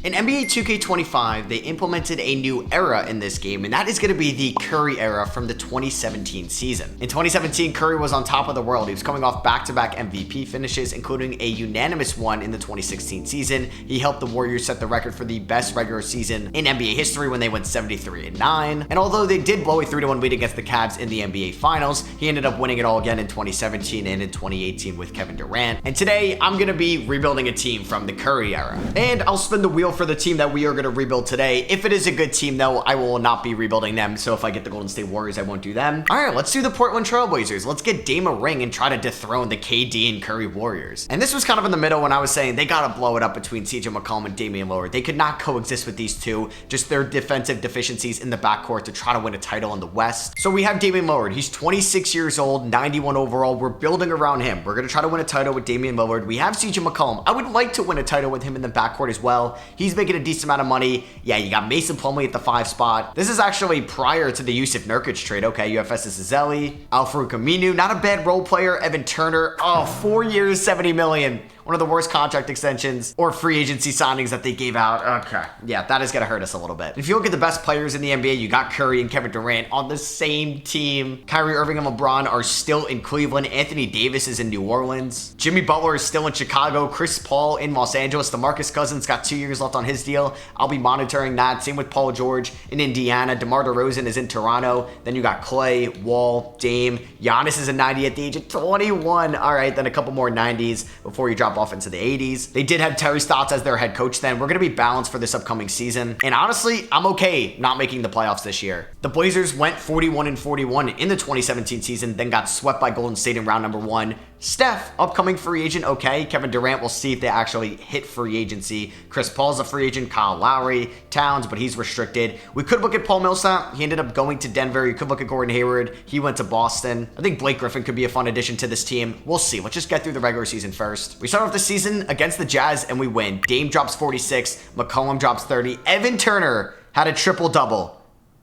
In NBA 2K25, they implemented a new era in this game, and that is going to be the Curry era from the 2017 season. In 2017, Curry was on top of the world. He was coming off back-to-back MVP finishes, including a unanimous one in the 2016 season. He helped the Warriors set the record for the best regular season in NBA history when they went 73-9. And although they did blow a 3-1 lead against the Cavs in the NBA Finals, he ended up winning it all again in 2017 and in 2018 with Kevin Durant. And today, I'm going to be rebuilding a team from the Curry era. And I'll spin the wheel for the team that we are going to rebuild today. If it is a good team, though, I will not be rebuilding them. So if I get the Golden State Warriors, I won't do them. All right, let's do the Portland Trailblazers. Let's get Dame a ring and try to dethrone the KD and Curry Warriors. And this was kind of in the middle when I was saying they got to blow it up between CJ McCollum and Damian Lillard. They could not coexist with these two, just their defensive deficiencies in the backcourt to try to win a title in the West. So we have Damian Lillard. He's 26 years old, 91 overall. We're building around him. We're going to try to win a title with Damian Lillard. We have CJ McCollum. I would like to win a title with him in the backcourt as well. He's making a decent amount of money. Yeah, you got Mason Plumlee at the 5 spot. This is actually prior to the Jusuf Nurkic trade. Okay, UFS is Ezeli, Al-Farouq Aminu, not a bad role player. Evan Turner, 4 years, $70 million. One of the worst contract extensions or free agency signings that they gave out. Okay, yeah, that is going to hurt us a little bit. If you look at the best players in the NBA, you got Curry and Kevin Durant on the same team. Kyrie Irving and LeBron are still in Cleveland. Anthony Davis is in New Orleans. Jimmy Butler is still in Chicago. Chris Paul in Los Angeles. DeMarcus Cousins got 2 years left on his deal. I'll be monitoring that. Same with Paul George in Indiana. DeMar DeRozan is in Toronto. Then you got Clay, Wall, Dame. Giannis is a 90 at the age of 21. All right, then a couple more 90s before you drop off into the 80s. They did have Terry Stotts as their head coach then. We're going to be balanced for this upcoming season. And honestly, I'm okay not making the playoffs this year. The Blazers went 41-41 in the 2017 season, then got swept by Golden State in round number 1. Steph, upcoming free agent, okay. Kevin Durant, we'll see if they actually hit free agency. Chris Paul's a free agent. Kyle Lowry, Towns, but he's restricted. We could look at Paul Millsap. He ended up going to Denver. You could look at Gordon Hayward. He went to Boston. I think Blake Griffin could be a fun addition to this team. We'll see. Let's just get through the regular season first. We start off the season against the Jazz and we win. Dame drops 46. McCollum drops 30. Evan Turner had a triple-double.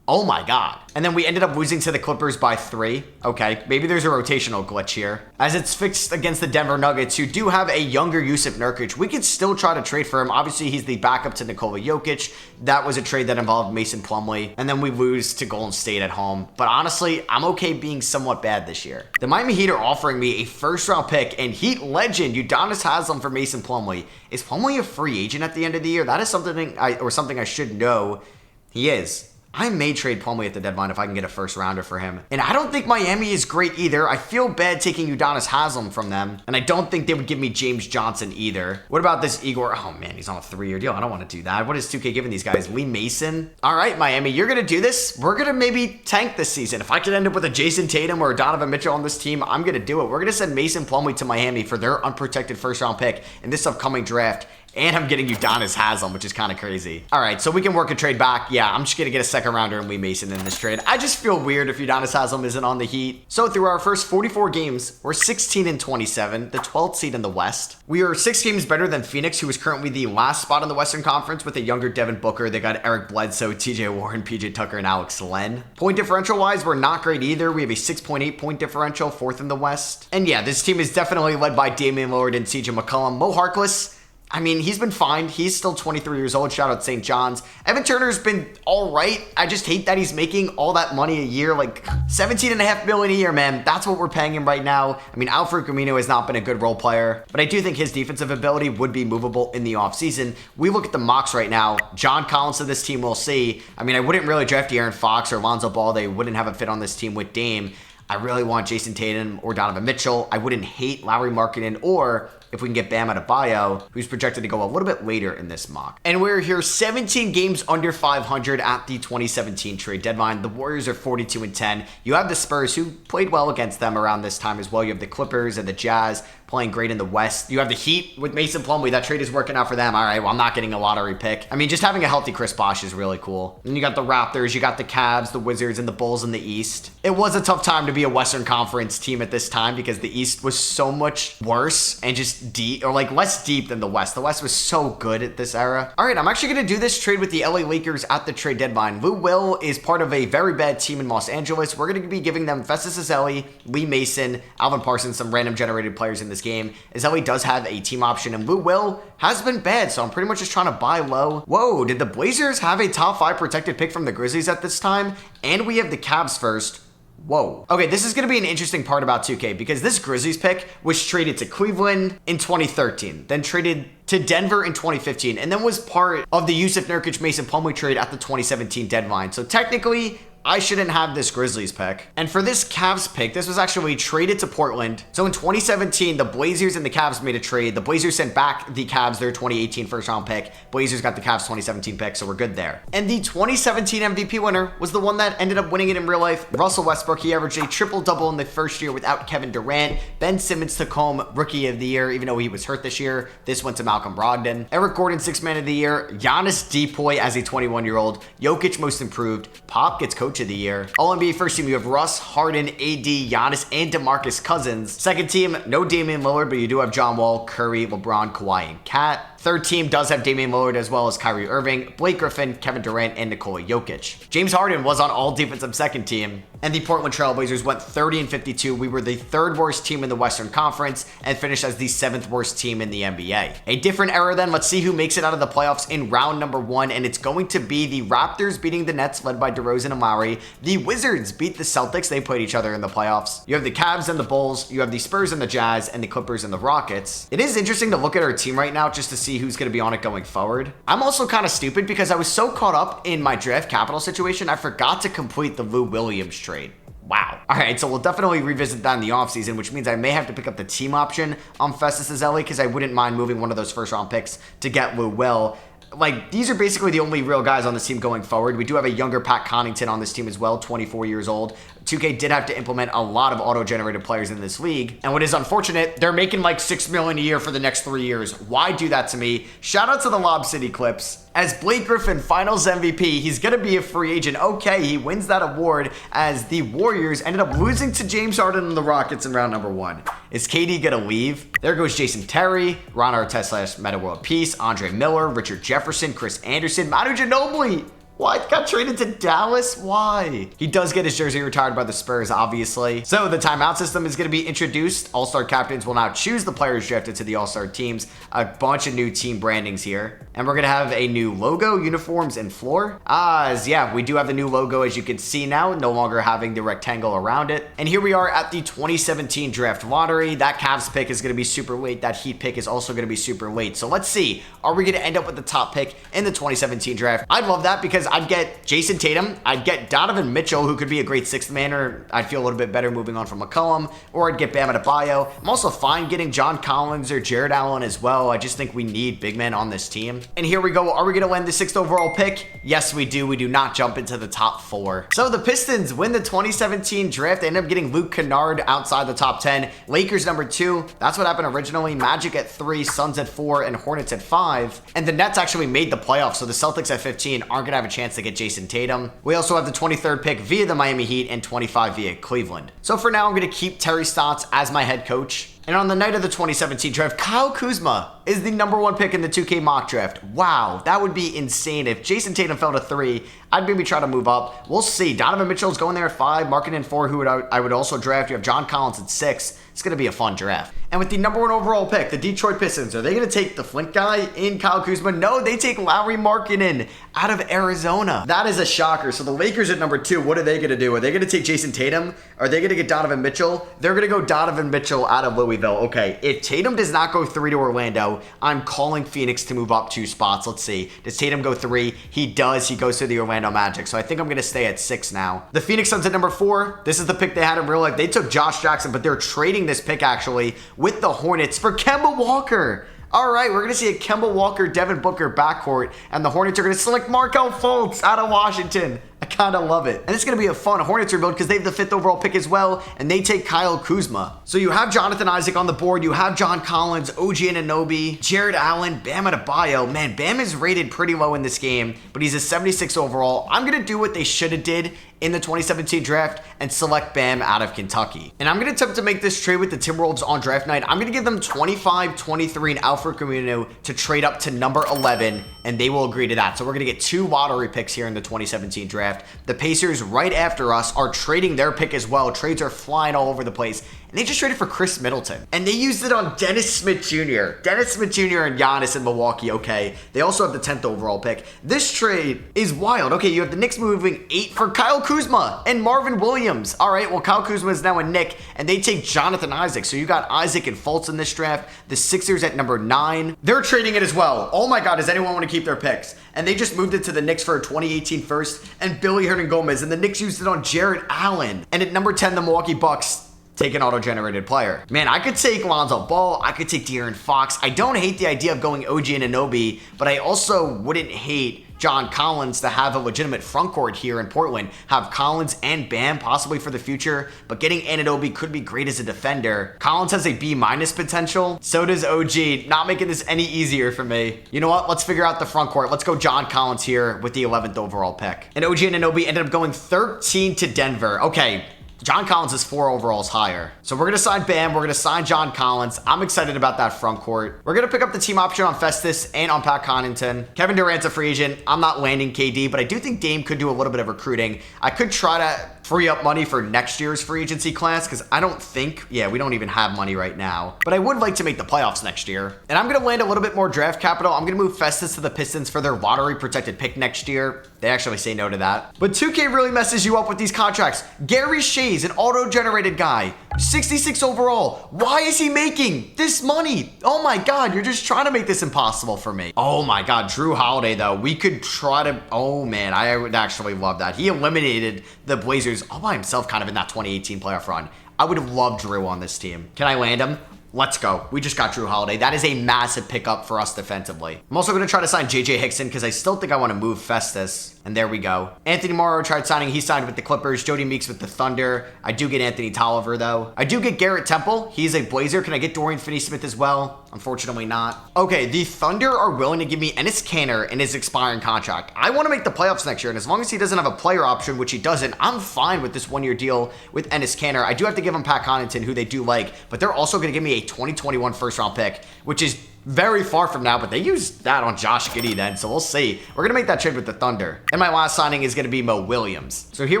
Oh my God. And then we ended up losing to the Clippers by 3. Okay, maybe there's a rotational glitch here. As it's fixed against the Denver Nuggets, who do have a younger Jusuf Nurkic, we could still try to trade for him. Obviously, he's the backup to Nikola Jokic. That was a trade that involved Mason Plumlee. And then we lose to Golden State at home. But honestly, I'm okay being somewhat bad this year. The Miami Heat are offering me a first-round pick and Heat legend Udonis Haslem for Mason Plumlee. Is Plumlee a free agent at the end of the year? That is something I should know. He is. I may trade Plumlee at the deadline if I can get a first rounder for him. And I don't think Miami is great either. I feel bad taking Udonis Haslem from them. And I don't think they would give me James Johnson either. What about this Igor? Oh man, he's on a 3-year deal. I don't want to do that. What is 2K giving these guys? Lee Mason? All right, Miami, you're going to do this. We're going to maybe tank this season. If I could end up with a Jason Tatum or a Donovan Mitchell on this team, I'm going to do it. We're going to send Mason Plumlee to Miami for their unprotected first round pick in this upcoming draft. And I'm getting Udonis Haslem, which is kind of crazy. All right, so we can work a trade back. Yeah, I'm just going to get a second rounder and Lee Mason in this trade. I just feel weird if Udonis Haslem isn't on the Heat. So through our first 44 games, we're 16-27, the 12th seed in the West. We are 6 games better than Phoenix, who is currently the last spot in the Western Conference with a younger Devin Booker. They got Eric Bledsoe, TJ Warren, PJ Tucker, and Alex Len. Point differential-wise, we're not great either. We have a 6.8 point differential, 4th in the West. And yeah, this team is definitely led by Damian Lillard and CJ McCollum. Mo Harkless, I mean, he's been fine. He's still 23 years old. Shout out St. John's. Evan Turner's been all right. I just hate that he's making all that money a year, like $17.5 million a year, man. That's what we're paying him right now. I mean, Al-Farouq Aminu has not been a good role player, but I do think his defensive ability would be movable in the offseason. We look at the mocks right now. John Collins to this team, we'll see. I mean, I wouldn't really draft De'Aaron Fox or Lonzo Ball. They wouldn't have a fit on this team with Dame. I really want Jason Tatum or Donovan Mitchell. I wouldn't hate Lauri Markkanen, or if we can get Bam Adebayo, who's projected to go a little bit later in this mock. And we're here 17 games under 500 at the 2017 trade deadline. The Warriors are 42-10. You have the Spurs, who played well against them around this time as well. You have the Clippers and the Jazz playing great in the West. You have the Heat with Mason Plumlee. That trade is working out for them. All right, well, I'm not getting a lottery pick. I mean, just having a healthy Chris Bosh is really cool. And you got the Raptors, you got the Cavs, the Wizards, and the Bulls in the East. It was a tough time to be a Western Conference team at this time because the East was so much worse and just deep, or like less deep than the West. The West was so good at this era. All right, I'm actually going to do this trade with the LA Lakers at the trade deadline. Lou Will is part of a very bad team in Los Angeles. We're going to be giving them Festus Ezeli, Lee Mason, Alvin Parsons, some random generated players in this this game is Ellie does have a team option, and Lou Will has been bad, so I'm pretty much just trying to buy low. Whoa, did the Blazers have a top 5 protected pick from the Grizzlies at this time? And we have the Cavs first. Whoa. Okay, this is going to be an interesting part about 2K because this Grizzlies pick was traded to Cleveland in 2013, then traded to Denver in 2015, and then was part of the Yusuf Nurkic Mason Plumlee trade at the 2017 deadline. So technically, I shouldn't have this Grizzlies pick. And for this Cavs pick, this was actually traded to Portland. So in 2017, the Blazers and the Cavs made a trade. The Blazers sent back the Cavs their 2018 first round pick. Blazers got the Cavs 2017 pick, so we're good there. And the 2017 MVP winner was the one that ended up winning it in real life. Russell Westbrook, he averaged a triple-double in the first year without Kevin Durant. Ben Simmons took home Rookie of the Year, even though he was hurt this year. This went to Malcolm Brogdon. Eric Gordon, Sixth Man of the Year. Giannis Depoy as a 21-year-old. Jokic, Most Improved. Pop gets Coach of the Year. All-NBA first team, you have Russ, Harden, AD, Giannis, and DeMarcus Cousins. Second team, no Damian Lillard, but you do have John Wall, Curry, LeBron, Kawhi, and Kat. Third team does have Damian Lillard as well as Kyrie Irving, Blake Griffin, Kevin Durant, and Nikola Jokic. James Harden was on all defensive second team, and the Portland Trail Blazers went 30-52. We were the 3rd worst team in the Western Conference and finished as the 7th worst team in the NBA. A different era then. Let's see who makes it out of the playoffs in round number 1, and it's going to be the Raptors beating the Nets led by DeRozan and Lowry. The Wizards beat the Celtics. They played each other in the playoffs. You have the Cavs and the Bulls. You have the Spurs and the Jazz, and the Clippers and the Rockets. It is interesting to look at our team right now just to see who's going to be on it going forward. I'm also kind of stupid because I was so caught up in my draft capital situation, I forgot to complete the Lou Williams trade. Wow. All right, so we'll definitely revisit that in the offseason, which means I may have to pick up the team option on Festus Ezeli because I wouldn't mind moving one of those first-round picks to get Lou Will. Like, these are basically the only real guys on this team going forward. We do have a younger Pat Connaughton on this team as well, 24 years old. 2K did have to implement a lot of auto-generated players in this league. And what is unfortunate, they're making like $6 million a year for the next 3 years. Why do that to me? Shout out to the Lob City Clips. As Blake Griffin finals MVP, he's going to be a free agent. Okay, he wins that award as the Warriors ended up losing to James Harden and the Rockets in round number 1. Is KD going to leave? There goes Jason Terry, Ron Artest / Meta World Peace, Andre Miller, Richard Jefferson, Chris Anderson, Manu Ginobili. What? Got traded to Dallas? Why? He does get his jersey retired by the Spurs, obviously. So the timeout system is going to be introduced. All-Star captains will now choose the players drafted to the All-Star teams. A bunch of new team brandings here. And we're going to have a new logo, uniforms, and floor. Yeah, we do have the new logo, as you can see now, no longer having the rectangle around it. And here we are at the 2017 draft lottery. That Cavs pick is going to be super late. That Heat pick is also going to be super late. So let's see. Are we going to end up with the top pick in the 2017 draft? I'd love that because I'd get Jason Tatum, I'd get Donovan Mitchell, who could be a great 6th man, or I'd feel a little bit better moving on from McCollum, or I'd get Bam Adebayo. I'm also fine getting John Collins or Jared Allen as well. I just think we need big men on this team. And here we go. Are we going to land the 6th overall pick? Yes, we do. We do not jump into the top 4. So the Pistons win the 2017 draft. They end up getting Luke Kennard outside the top 10. Lakers number 2. That's what happened originally. Magic at 3, Suns at 4, and Hornets at 5. And the Nets actually made the playoffs, so the Celtics at 15 aren't going to have a chance to get Jason Tatum. We also have the 23rd pick via the Miami Heat and 25 via Cleveland. So for now, I'm going to keep Terry Stotts as my head coach. And on the night of the 2017 draft, Kyle Kuzma is the number 1 pick in the 2K mock draft. Wow, that would be insane. If Jason Tatum fell to 3, I'd maybe try to move up. We'll see. Donovan Mitchell's going there at 5, Markkanen 4, who I would also draft. You have John Collins at 6. It's going to be a fun draft. And with the number 1 overall pick, the Detroit Pistons, are they going to take the Flint guy in Kyle Kuzma? No, they take Lauri Markkanen out of Arizona. That is a shocker. So the Lakers at number 2, what are they going to do? Are they going to take Jason Tatum? Are they going to get Donovan Mitchell? They're going to go Donovan Mitchell out of Louisville. Okay, if Tatum does not go 3 to Orlando, I'm calling Phoenix to move up 2 spots. Let's see. Does Tatum go 3? He does. He goes to the Orlando Magic. So I think I'm going to stay at 6 now. The Phoenix Suns at number 4. This is the pick they had in real life. They took Josh Jackson, but they're trading this pick actually with the Hornets for Kemba Walker. All right, we're going to see a Kemba Walker, Devin Booker backcourt, and the Hornets are going to select Markelle Fultz out of Washington. I kind of love it. And it's going to be a fun Hornets rebuild because they have the 5th overall pick as well, and they take Kyle Kuzma. So you have Jonathan Isaac on the board. You have John Collins, OG Anunoby, Jared Allen, Bam Adebayo. Man, Bam is rated pretty low in this game, but he's a 76 overall. I'm going to do what they should have did in the 2017 draft and select Bam out of Kentucky. And I'm going to attempt to make this trade with the Timberwolves on draft night. I'm going to give them 25, 23, and Alfred Camino to trade up to number 11, and they will agree to that. So we're going to get 2 lottery picks here in the 2017 draft. The Pacers right after us are trading their pick as well. Trades are flying all over the place. and they just traded for Chris Middleton. And they used it on Dennis Smith Jr. Dennis Smith Jr. and Giannis in Milwaukee, okay. They also have the 10th overall pick. This trade is wild. Okay, you have the Knicks moving 8 for Kyle Kuzma and Marvin Williams. All right, well, Kyle Kuzma is now a Knick, and they take Jonathan Isaac. So you got Isaac and Fultz in this draft. The Sixers at number 9. They're trading it as well. Oh my God, does anyone want to keep their picks? And they just moved it to the Knicks for a 2018 first and Billy Hernangomez, and the Knicks used it on Jarrett Allen. And at number 10, the Milwaukee Bucks take an auto-generated player. Man, I could take Lonzo Ball. I could take De'Aaron Fox. I don't hate the idea of going OG and Anunoby, but I also wouldn't hate John Collins to have a legitimate frontcourt here in Portland. Have Collins and Bam possibly for the future, but getting Anunoby could be great as a defender. Collins has a B- potential. So does OG. Not making this any easier for me. You know what? Let's figure out the frontcourt. Let's go John Collins here with the 11th overall pick. And OG and Anunoby ended up going 13 to Denver. Okay. John Collins is 4 overalls higher. So we're going to sign Bam. We're going to sign John Collins. I'm excited about that front court. We're going to pick up the team option on Festus and on Pat Connaughton. Kevin Durant's a free agent. I'm not landing KD, but I do think Dame could do a little bit of recruiting. I could try to free up money for next year's free agency class because I don't think, we don't even have money right now. But I would like to make the playoffs next year. And I'm going to land a little bit more draft capital. I'm going to move Festus to the Pistons for their lottery protected pick next year. They actually say no to that. But 2K really messes you up with these contracts. Gary Shays, an auto-generated guy, 66 overall. Why is he making this money? Oh my God, you're just trying to make this impossible for me. Oh my God, Drew Holiday though. We could try to, oh man, I would actually love that. He eliminated the Blazers all by himself kind of in that 2018 playoff run. I would have loved Drew on this team. Can I land him? Let's go. We just got Drew Holiday. That is a massive pickup for us defensively. I'm also going to try to sign JJ Hickson because I still think I want to move Festus. And there we go. Anthony Morrow tried signing. He signed with the Clippers. Jody Meeks with the Thunder. I do get Anthony Tolliver, though. I do get Garrett Temple. He's a Blazer. Can I get Dorian Finney-Smith as well? Unfortunately not. Okay, the Thunder are willing to give me Enes Kanter in his expiring contract. I want to make the playoffs next year, and as long as he doesn't have a player option, which he doesn't, I'm fine with this one-year deal with Enes Kanter. I do have to give him Pat Connaughton, who they do like, but they're also going to give me a 2021 first-round pick, which is very far from now, but they used that on Josh Giddey then, so we'll see. We're going to make that trade with the Thunder. And my last signing is going to be Mo Williams. So here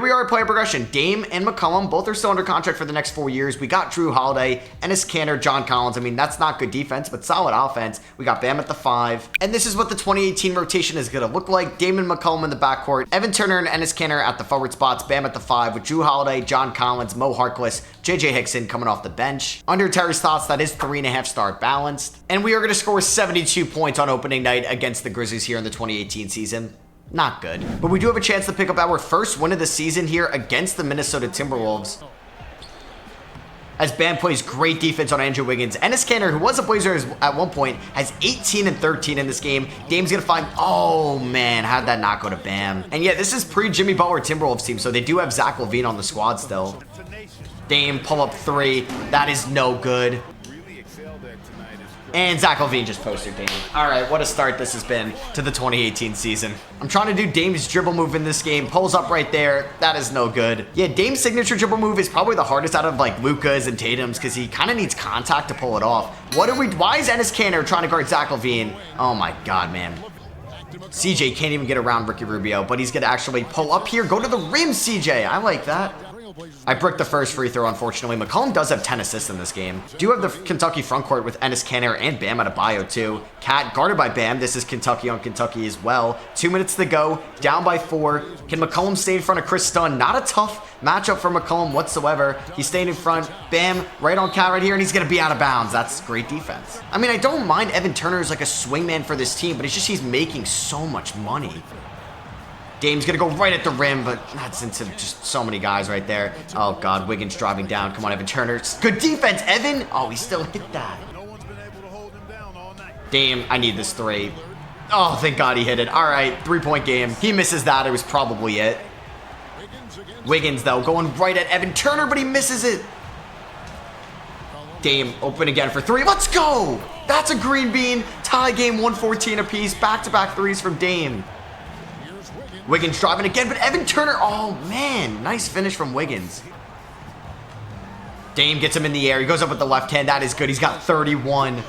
we are at player progression. Dame and McCollum, both are still under contract for the next 4 years. We got Drew Holiday, Enes Kanter, John Collins. I mean, that's not good defense, but solid offense. We got Bam at the 5. And this is what the 2018 rotation is going to look like. Dame and McCollum in the backcourt, Evan Turner and Enes Kanter at the forward spots, Bam at the 5 with Drew Holiday, John Collins, Mo Harkless, JJ Hickson coming off the bench. Under Terry's thoughts, that is 3.5 star balanced. And we are going to score 72 points on opening night against the Grizzlies here in the 2018 season. Not good. But we do have a chance to pick up our first win of the season here against the Minnesota Timberwolves. As Bam plays great defense on Andrew Wiggins. Enes Kanter, who was a Blazer at one point, has 18 and 13 in this game. Dame's going to find, oh man, how'd that not go to Bam? And yeah, this is pre-Jimmy Butler Timberwolves team, so they do have Zach LaVine on the squad still. Dame, pull up 3. That is no good. And Zach LaVine just posted Dame. All right, what a start this has been to the 2018 season. I'm trying to do Dame's dribble move in this game. Pulls up right there. That is no good. Yeah, Dame's signature dribble move is probably the hardest out of like Luka's and Tatum's because he kind of needs contact to pull it off. Why is Enes Kanter trying to guard Zach LaVine? Oh my God, man. CJ can't even get around Ricky Rubio, but he's going to actually pull up here. Go to the rim, CJ. I like that. I bricked the first free throw, unfortunately. McCollum does have 10 assists in this game. Do have the Kentucky front court with Enes Kanter and Bam Adebayo, too. Cat guarded by Bam. This is Kentucky on Kentucky as well. 2 minutes to go. Down by 4. Can McCollum stay in front of Chris Dunn? Not a tough matchup for McCollum whatsoever. He's staying in front. Bam, right on Cat right here, and he's going to be out of bounds. That's great defense. I mean, I don't mind Evan Turner as like a swingman for this team, but it's just he's making so much money. Dame's going to go right at the rim, but that's into just so many guys right there. Oh, God. Wiggins driving down. Come on, Evan Turner. Good defense, Evan. Oh, he still hit that. Dame, I need this 3. Oh, thank God he hit it. All right, 3-point game. He misses that. It was probably it. Wiggins, though, going right at Evan Turner, but he misses it. Dame open again for 3. Let's go. That's a green bean. Tie game, 114 apiece. Back-to-back 3s from Dame. Wiggins driving again, but Evan Turner, oh man, nice finish from Wiggins. Dame gets him in the air. He goes up with the left hand. That is good. He's got 31.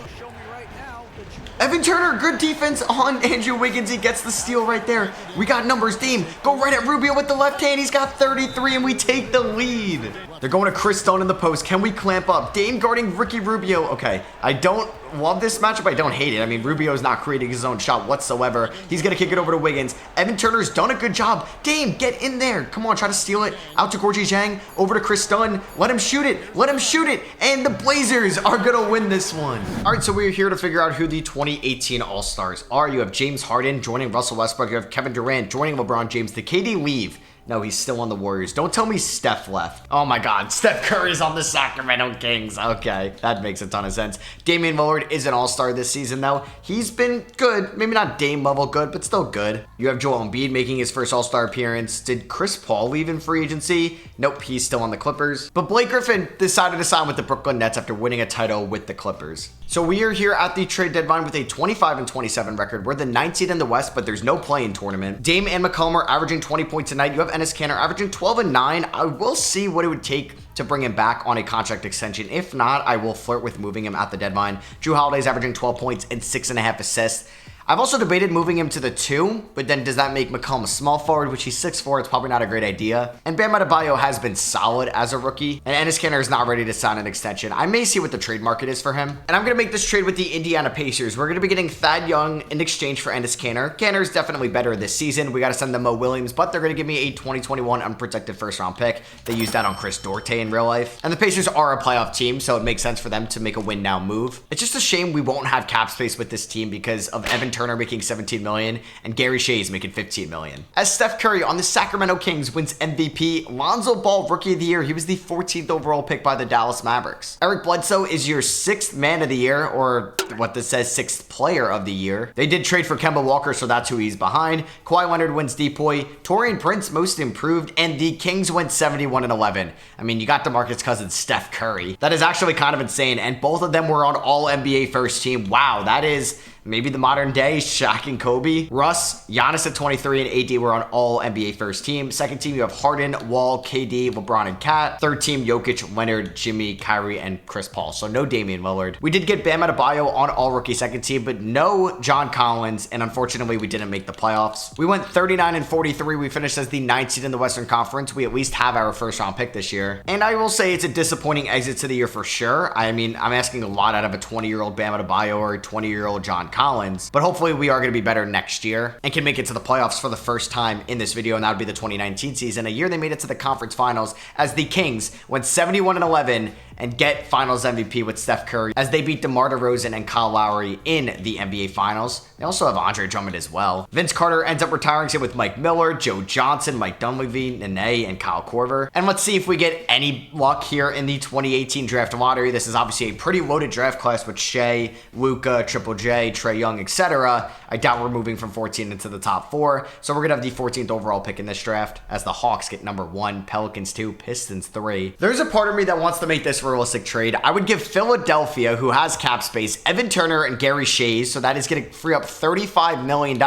Evan Turner, good defense on Andrew Wiggins. He gets the steal right there. We got numbers. Dame, go right at Rubio with the left hand. He's got 33, and we take the lead. They're going to Chris Dunn in the post. Can we clamp up? Dame guarding Ricky Rubio. Okay, I don't love this matchup. I don't hate it. I mean, Rubio's not creating his own shot whatsoever. He's going to kick it over to Wiggins. Evan Turner's done a good job. Dame, get in there. Come on, try to steal it. Out to Gorgie Zhang. Over to Chris Dunn. Let him shoot it. Let him shoot it. And the Blazers are going to win this one. All right, so we're here to figure out who the 2018 All-Stars are. You have James Harden joining Russell Westbrook. You have Kevin Durant joining LeBron James. Did KD leave? No, he's still on the Warriors. Don't tell me Steph left. Oh my God, Steph Curry's on the Sacramento Kings. Okay, that makes a ton of sense. Damian Lillard is an all-star this season though. He's been good. Maybe not Dame level good, but still good. You have Joel Embiid making his first all-star appearance. Did Chris Paul leave in free agency? Nope, he's still on the Clippers. But Blake Griffin decided to sign with the Brooklyn Nets after winning a title with the Clippers. So we are here at the trade deadline with a 25-27 record. We're the 9th seed in the West, but there's no play-in tournament. Dame and McCollum are averaging 20 points a night. You have Enes Kanter averaging 12 and 9. I will see what it would take to bring him back on a contract extension. If not, I will flirt with moving him at the deadline. Jrue Holiday's averaging 12 points and 6.5 assists. I've also debated moving him to the 2, but then does that make McCollum a small forward, which he's 6'4", it's probably not a great idea. And Bam Adebayo has been solid as a rookie, and Enes Kanter is not ready to sign an extension. I may see what the trade market is for him. And I'm going to make this trade with the Indiana Pacers. We're going to be getting Thad Young in exchange for Enes Kanter. Kanter is definitely better this season. We got to send them Mo Williams, but they're going to give me a 2021 unprotected first-round pick. They used that on Chris Duarte in real life. And the Pacers are a playoff team, so it makes sense for them to make a win-now move. It's just a shame we won't have cap space with this team because of Evan Turner making 17 million and Gary Shay's making 15 million. As Steph Curry on the Sacramento Kings wins MVP, Lonzo Ball Rookie of the Year. He was the 14th overall pick by the Dallas Mavericks. Eric Bledsoe is your 6th man of the year, or what this says, 6th player of the year. They did trade for Kemba Walker, so that's who he's behind. Kawhi Leonard wins Depoy. Taurean Prince most improved, and the Kings went 71-11. I mean, you got DeMarcus Cousins, Steph Curry. That is actually kind of insane, and both of them were on all NBA first team. Wow, that is maybe the modern day Shaq and Kobe. Russ, Giannis at 23, and AD were on all NBA first team. Second team, you have Harden, Wall, KD, LeBron, and Kat. Third team, Jokic, Leonard, Jimmy, Kyrie, and Chris Paul. So no Damian Lillard. We did get Bam Adebayo on all rookie second team, but no John Collins, and unfortunately we didn't make the playoffs. We went 39-43. We finished as the 9th seed in the Western Conference. We at least have our first round pick this year. And I will say it's a disappointing exit to the year for sure. I mean, I'm asking a lot out of a 20-year-old Bam Adebayo or a 20-year-old John Collins, but hopefully we are going to be better next year and can make it to the playoffs for the first time in this video, and that would be the 2019 season, a year they made it to the conference finals as the Kings went 71-11 and get finals MVP with Steph Curry as they beat DeMar DeRozan and Kyle Lowry in the NBA finals. They also have Andre Drummond as well. Vince Carter ends up retiring it with Mike Miller, Joe Johnson, Mike Dunleavy, Nene, and Kyle Korver. And let's see if we get any luck here in the 2018 draft lottery. This is obviously a pretty loaded draft class with Shea, Luka, Triple J, Trae Young, etc. I doubt we're moving from 14 into the top 4. So we're going to have the 14th overall pick in this draft as the Hawks get number 1, Pelicans 2, Pistons 3. There's a part of me that wants to make this realistic trade. I would give Philadelphia, who has cap space, Evan Turner and Gary Shea, so that is going to free up $35 million,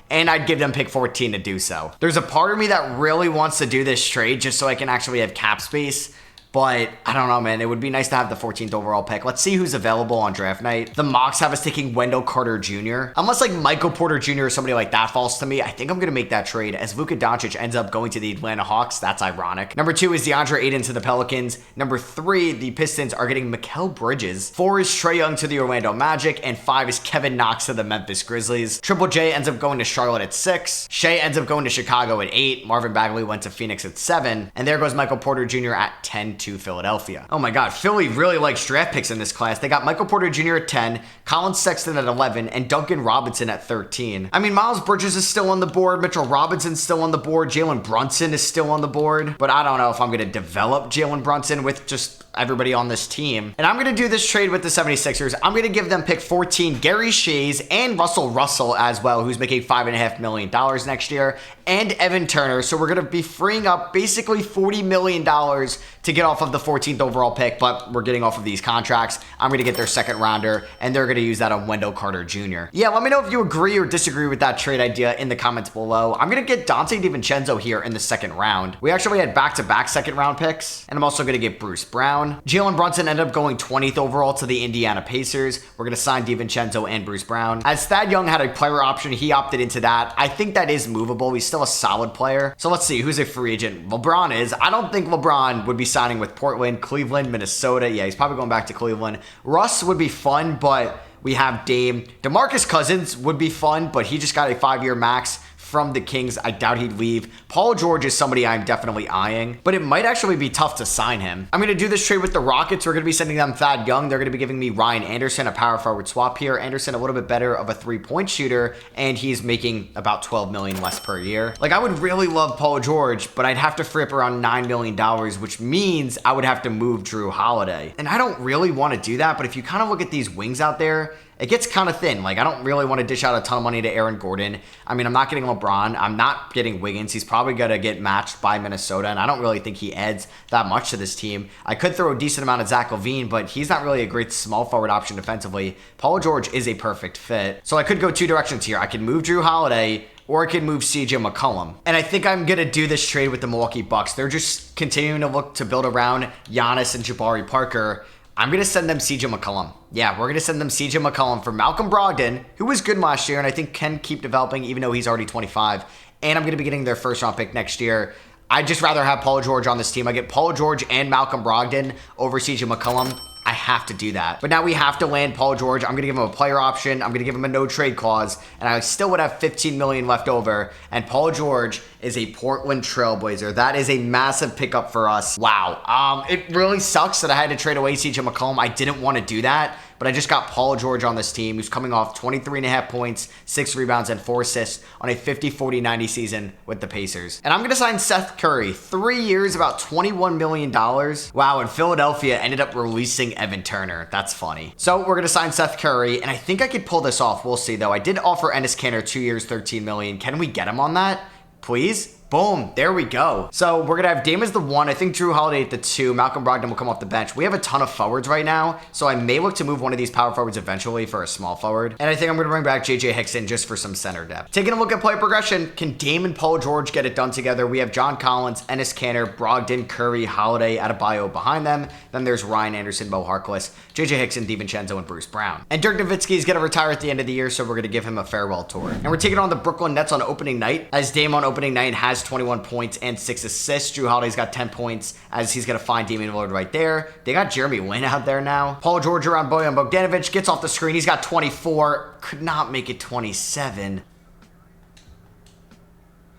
and I'd give them pick 14 to do so. There's a part of me that really wants to do this trade just so I can actually have cap space, but I don't know, man. It would be nice to have the 14th overall pick. Let's see who's available on draft night. The mocks have us taking Wendell Carter Jr. Unless like Michael Porter Jr. or somebody like that falls to me, I think I'm going to make that trade as Luka Doncic ends up going to the Atlanta Hawks. That's ironic. Number 2 is DeAndre Ayton to the Pelicans. Number 3, the Pistons are getting Mikal Bridges. 4 is Trae Young to the Orlando Magic. And 5 is Kevin Knox to the Memphis Grizzlies. Triple J ends up going to Charlotte at 6. Shea ends up going to Chicago at 8. Marvin Bagley went to Phoenix at 7. And there goes Michael Porter Jr. at 10 to Philadelphia. Oh my God, Philly really likes draft picks in this class. They got Michael Porter Jr. at 10, Colin Sexton at 11, and Duncan Robinson at 13. I mean, Miles Bridges is still on the board, Mitchell Robinson's still on the board, Jalen Brunson is still on the board, but I don't know if I'm going to develop Jalen Brunson with just everybody on this team. And I'm going to do this trade with the 76ers. I'm going to give them pick 14, Gary Shays, and Russell as well, who's making $5.5 million next year, and Evan Turner. So we're going to be freeing up basically $40 million to get off of the 14th overall pick, but we're getting off of these contracts. I'm going to get their second rounder, and they're going to use that on Wendell Carter Jr. Yeah, let me know if you agree or disagree with that trade idea in the comments below. I'm going to get Dante DiVincenzo here in the second round. We actually had back-to-back second round picks, and I'm also going to get Bruce Brown. Brown. Jalen Brunson ended up going 20th overall to the Indiana Pacers. We're going to sign DiVincenzo and Bruce Brown. As Thad Young had a player option, he opted into that. I think that is movable. He's still a solid player. So let's see who's a free agent. LeBron is. I don't think LeBron would be signing with Portland, Cleveland, Minnesota. Yeah, he's probably going back to Cleveland. Russ would be fun, but we have Dame. DeMarcus Cousins would be fun, but he just got a 5-year max from the Kings. I doubt he'd leave. Paul George is somebody I'm definitely eyeing, but it might actually be tough to sign him. I'm going to do this trade with the Rockets. We're going to be sending them Thad Young. They're going to be giving me Ryan Anderson, a power forward swap here. Anderson, a little bit better of a 3-point shooter, and he's making about $12 million less per year. Like, I would really love Paul George, but I'd have to free up around $9 million, which means I would have to move Drew Holiday. And I don't really want to do that, but if you kind of look at these wings out there, it gets kind of thin. Like, I don't really want to dish out a ton of money to Aaron Gordon. I mean, I'm not getting LeBron. I'm not getting Wiggins. He's probably going to get matched by Minnesota, and I don't really think he adds that much to this team. I could throw a decent amount of Zach LaVine, but he's not really a great small forward option defensively. Paul George is a perfect fit. So I could go two directions here. I could move Drew Holiday, or I could move CJ McCollum. And I think I'm going to do this trade with the Milwaukee Bucks. They're just continuing to look to build around Giannis and Jabari Parker. I'm going to send them CJ McCollum. Yeah, we're going to send them CJ McCollum for Malcolm Brogdon, who was good last year and I think can keep developing even though he's already 25. And I'm going to be getting their first round pick next year. I'd just rather have Paul George on this team. I get Paul George and Malcolm Brogdon over CJ McCollum. I have to do that. But now we have to land Paul George. I'm going to give him a player option. I'm going to give him a no trade clause. And I still would have $15 million left over. And Paul George is a Portland Trailblazer. That is a massive pickup for us. Wow. It really sucks that I had to trade away CJ McCollum. I didn't want to do that. But I just got Paul George on this team, who's coming off 23.5 points, 6 rebounds, and 4 assists on a 50-40-90 season with the Pacers. And I'm going to sign Seth Curry. 3 years, about $21 million. Wow, and Philadelphia ended up releasing Evan Turner. That's funny. So we're going to sign Seth Curry, and I think I could pull this off. We'll see, though. I did offer Enes Kanter 2 years, $13 million. Can we get him on that? Please? Boom, there we go. So we're going to have Dame as the 1. I think Drew Holiday at the 2. Malcolm Brogdon will come off the bench. We have a ton of forwards right now, so I may look to move one of these power forwards eventually for a small forward. And I think I'm going to bring back JJ Hickson just for some center depth. Taking a look at player progression, can Dame and Paul George get it done together? We have John Collins, Enes Kanter, Brogdon, Curry, Holiday, Adebayo behind them. Then there's Ryan Anderson, Mo Harkless, JJ Hickson, DiVincenzo, and Bruce Brown. And Dirk Nowitzki is going to retire at the end of the year, so we're going to give him a farewell tour. And we're taking on the Brooklyn Nets on opening night, as Dame on opening night has 21 points and 6 assists. Drew Holiday's got 10 points, as he's going to find Damian Lillard right there. They got Jeremy Lin out there now. Paul George around Bojan Bogdanovic, gets off the screen. He's got 24. Could not make it 27.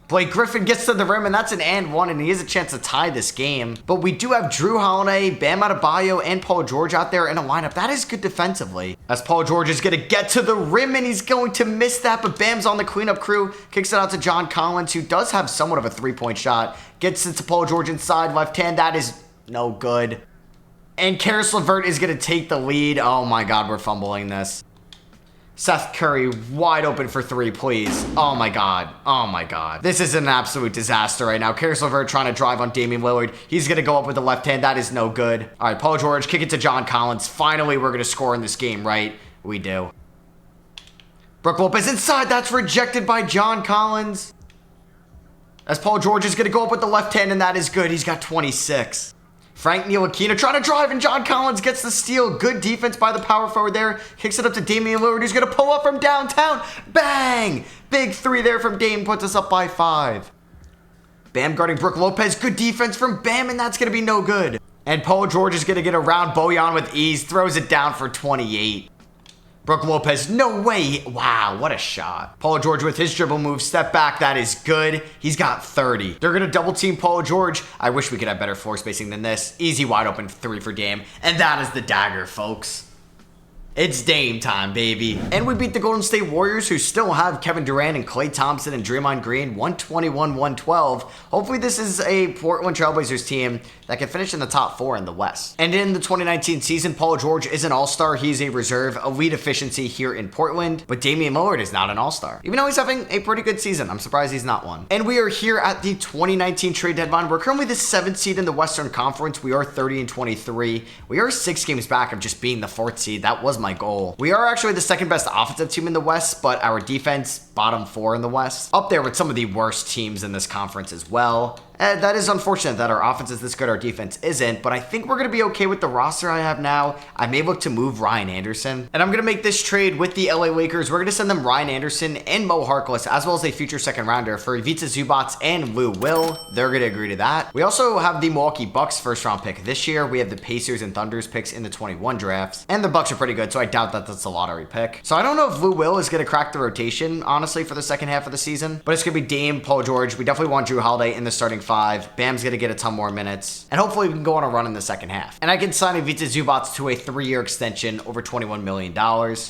Blake Griffin gets to the rim, and that's an and one, and he has a chance to tie this game. But we do have Drew Holiday, Bam Adebayo, and Paul George out there in a lineup. That is good defensively. As Paul George is going to get to the rim, and he's going to miss that, but Bam's on the cleanup crew. Kicks it out to John Collins, who does have somewhat of a 3-point shot. Gets it to Paul George inside, left hand. That is no good. And Karis LeVert is going to take the lead. Oh my God, we're fumbling this. Seth Curry wide open for 3, please. Oh my God. Oh my God. This is an absolute disaster right now. Karis LeVert trying to drive on Damian Lillard. He's going to go up with the left hand. That is no good. All right, Paul George, kick it to John Collins. Finally, we're going to score in this game, right? We do. Brook Lopez inside. That's rejected by John Collins. As Paul George is going to go up with the left hand, and that is good. He's got 26. Frank Ntilikina trying to drive, and John Collins gets the steal. Good defense by the power forward there. Kicks it up to Damian Lillard, who's going to pull up from downtown. Bang! Big 3 there from Dame, puts us up by 5. Bam guarding Brook Lopez. Good defense from Bam, and that's going to be no good. And Paul George is going to get around Bojan with ease. Throws it down for 28. Brook Lopez, no way. Wow, what a shot. Paul George with his dribble move, step back. That is good. He's got 30. They're going to double team Paul George. I wish we could have better floor spacing than this. Easy wide open 3 for Dame. And that is the dagger, folks. It's Dame time, baby. And we beat the Golden State Warriors, who still have Kevin Durant and Klay Thompson and Draymond Green, 121-112. Hopefully this is a Portland Trailblazers team that can finish in the top 4 in the West. And in the 2019 season, Paul George is an all-star. He's a reserve, elite efficiency here in Portland. But Damian Lillard is not an all-star, even though he's having a pretty good season. I'm surprised he's not one. And we are here at the 2019 trade deadline. We're currently the 7th seed in the Western Conference. We are 30-23. We are 6 games back of just being the 4th seed. That was my goal. We are actually the 2nd best offensive team in the West, but our defense, bottom 4 in the West. Up there with some of the worst teams in this conference as well. That is unfortunate that our offense is this good, our defense isn't, but I think we're going to be okay with the roster I have now. I may look to move Ryan Anderson, and I'm going to make this trade with the LA Lakers. We're going to send them Ryan Anderson and Mo Harkless, as well as a future second rounder for Ivica Zubac and Lou Will. They're going to agree to that. We also have the Milwaukee Bucks first round pick this year. We have the Pacers and Thunders picks in the 21 drafts, and the Bucks are pretty good, so I doubt that that's a lottery pick. So I don't know if Lou Will is going to crack the rotation, honestly, for the second half of the season, but it's going to be Dame, Paul George. We definitely want Jrue Holiday in the starting five. Bam's going to get a ton more minutes, and hopefully we can go on a run in the second half. And I can sign Ivica Zubac to a 3-year extension over $21 million.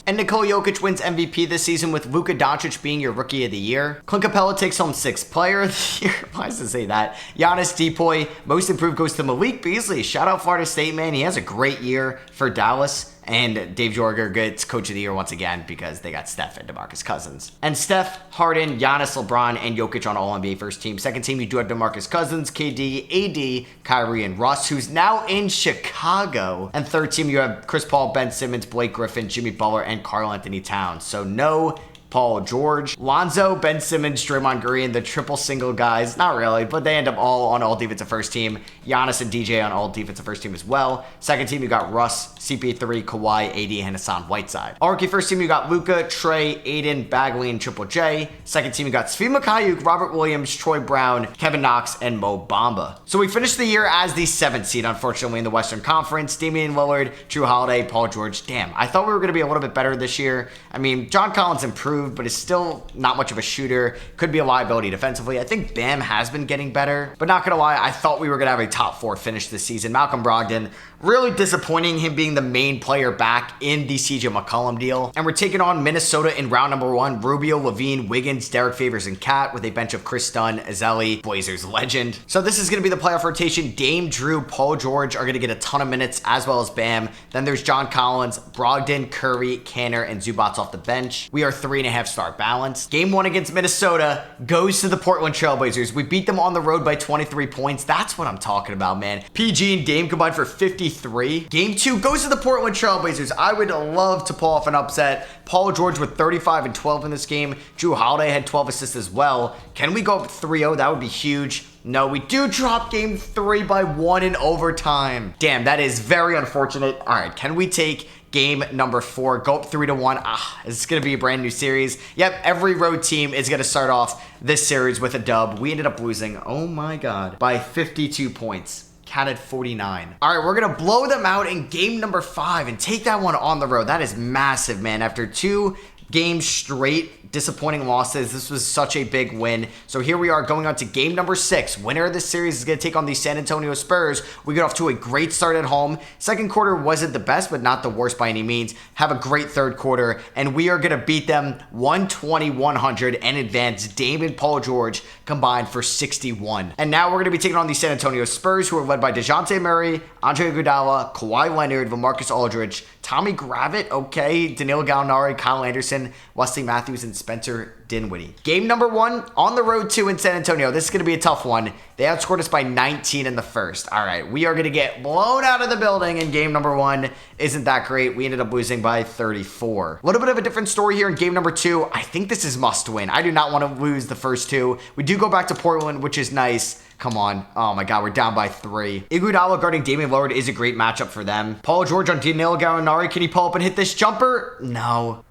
And Nikola Jokic wins MVP this season with Luka Doncic being your Rookie of the Year. Clint Capella takes home 6th Player of the Year. Why does it say that? Giannis Depoy, most improved goes to Malik Beasley. Shout out Florida State, man. He has a great year for Dallas. And Dave Joerger gets Coach of the Year once again because they got Steph and DeMarcus Cousins. And Steph, Harden, Giannis, LeBron, and Jokic on All-NBA first team. Second team, you do have DeMarcus Cousins, KD, AD, Kyrie, and Russ, who's now in Chicago. And third team, you have Chris Paul, Ben Simmons, Blake Griffin, Jimmy Butler, and Karl-Anthony Towns. So no Paul George, Lonzo, Ben Simmons, Draymond Green, the triple single guys. Not really, but they end up all on all defensive first team. Giannis and DJ on all defensive first team as well. Second team, you got Russ, CP3, Kawhi, AD, and Hassan Whiteside. All rookie first team, you got Luka, Trey, Aiden, Bagley, and Triple J. Second team, you got Svi Mikhailiuk, Robert Williams, Troy Brown, Kevin Knox, and Mo Bamba. So we finished the year as the 7th seed, unfortunately, in the Western Conference. Damian Lillard, Jrue Holiday, Paul George. Damn, I thought we were going to be a little bit better this year. I mean, John Collins improved, but is still not much of a shooter. Could be a liability defensively. I think Bam has been getting better, but not gonna lie, I thought we were gonna have a top 4 finish this season. Malcolm Brogdon, really disappointing, him being the main player back in the CJ McCollum deal. And we're taking on Minnesota in round number 1. Rubio, Levine, Wiggins, Derek Favors, and Cat with a bench of Chris Dunn, Ezeli, Blazers legend. So this is gonna be the playoff rotation. Dame, Jrue, Paul George are gonna get a ton of minutes, as well as Bam. Then there's John Collins, Brogdon, Curry, Kanter, and Zubac off the bench. We are 3.5 star balance. Game 1 against Minnesota goes to the Portland Trailblazers. We beat them on the road by 23 points. That's what I'm talking about, man. PG and Dame combined for 53. Game 2 goes to the Portland Trailblazers. I would love to pull off an upset. Paul George with 35 and 12 in this game. Jrue Holiday had 12 assists as well. Can we go up 3-0? That would be huge. No, we do drop game 3 by 1 in overtime. Damn, that is very unfortunate. All right, can we take game number 4, go up 3-1? It's gonna be a brand new series. Yep, every road team is gonna start off this series with a dub. We ended up losing, oh my God, by 52 points. Counted 49. All right, we're gonna blow them out in game number 5 and take that one on the road. That is massive, man. After 2 games straight, disappointing losses, this was such a big win. So here we are going on to game number 6. Winner of this series is going to take on the San Antonio Spurs. We get off to a great start at home. Second quarter wasn't the best, but not the worst by any means. Have a great third quarter, and we are going to beat them 120-100 and advance. Dame and Paul George combined for 61. And now we're going to be taking on the San Antonio Spurs, who are led by DeJounte Murray, Andre Iguodala, Kawhi Leonard, LaMarcus Aldridge, Tommy Gravett, okay, Danilo Gallinari, Kyle Anderson, Wesley Matthews, and Spencer Dinwiddie. Game number 1 on the road 2 in San Antonio. This is going to be a tough one. They outscored us by 19 in the first. All right, we are going to get blown out of the building in game number 1. Isn't that great? We ended up losing by 34. A little bit of a different story here in game number 2. I think this is must win. I do not want to lose the first 2. We do go back to Portland, which is nice. Come on. Oh my God, we're down by 3. Iguodala guarding Damian Lillard is a great matchup for them. Paul George on Danilo Gallinari. Can he pull up and hit this jumper? No.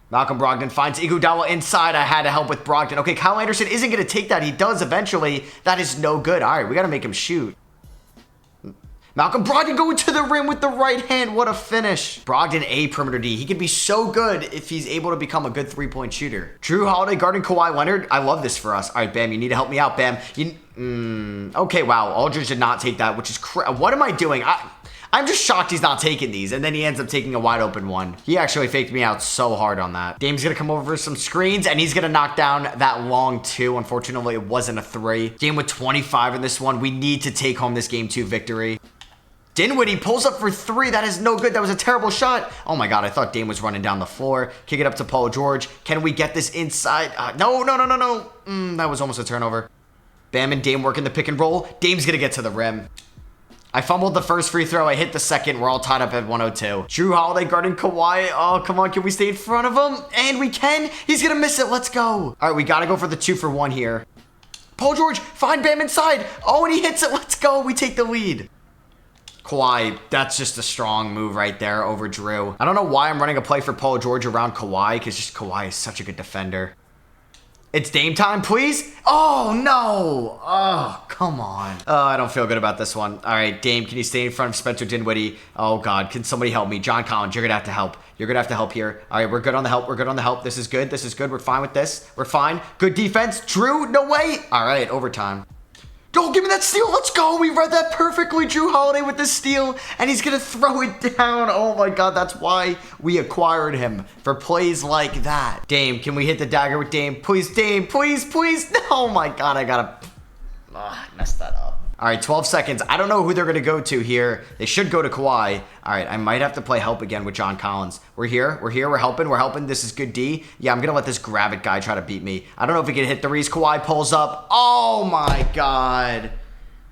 Malcolm Brogdon finds Iguodala inside. I had to help with Brogdon. Okay, Kyle Anderson isn't going to take that. He does eventually. That is no good. All right, we got to make him shoot. Malcolm Brogdon going to the rim with the right hand. What a finish. Brogdon, a perimeter D. He could be so good if he's able to become a good three-point shooter. Jrue Holiday guarding Kawhi Leonard. I love this for us. All right, Bam, you need to help me out, Bam. Okay, wow. Aldridge did not take that, which is what am I doing? I'm just shocked he's not taking these, and then he ends up taking a wide open one. He actually faked me out so hard on that. Dame's gonna come over for some screens, and he's gonna knock down that long 2. Unfortunately, it wasn't a 3. Dame with 25 in this one. We need to take home this game 2 victory. Dinwiddie pulls up for 3. That is no good. That was a terrible shot. Oh my God, I thought Dame was running down the floor. Kick it up to Paul George. Can we get this inside? No. That was almost a turnover. Bam and Dame working the pick and roll. Dame's gonna get to the rim. I fumbled the first free throw. I hit the second. We're all tied up at 102. Jrue Holiday guarding Kawhi. Oh, come on. Can we stay in front of him? And we can. He's going to miss it. Let's go. All right, we got to go for the 2-for-1 here. Paul George, find Bam inside. Oh, and he hits it. Let's go. We take the lead. Kawhi, that's just a strong move right there over Drew. I don't know why I'm running a play for Paul George around Kawhi, because just Kawhi is such a good defender. It's Dame time, please. Oh, no. Oh, come on. Oh, I don't feel good about this one. All right, Dame, can you stay in front of Spencer Dinwiddie? Oh, God, can somebody help me? John Collins, you're going to have to help. You're going to have to help here. All right, we're good on the help. We're good on the help. This is good. This is good. We're fine with this. We're fine. Good defense. Drew, no way. All right, overtime. Go, give me that steal. Let's go. We read that perfectly. Drew Holiday with the steal, and he's going to throw it down. Oh, my God. That's why we acquired him, for plays like that. Dame, can we hit the dagger with Dame? Please, Dame. Please, please. Oh, my God. I got to... I messed that up. All right, 12 seconds. I don't know who they're going to go to here. They should go to Kawhi. All right, I might have to play help again with John Collins. We're here. We're here. We're helping. This is good D. Yeah, I'm going to let this grab it guy try to beat me. I don't know if he can hit threes. Kawhi pulls up. Oh, my God.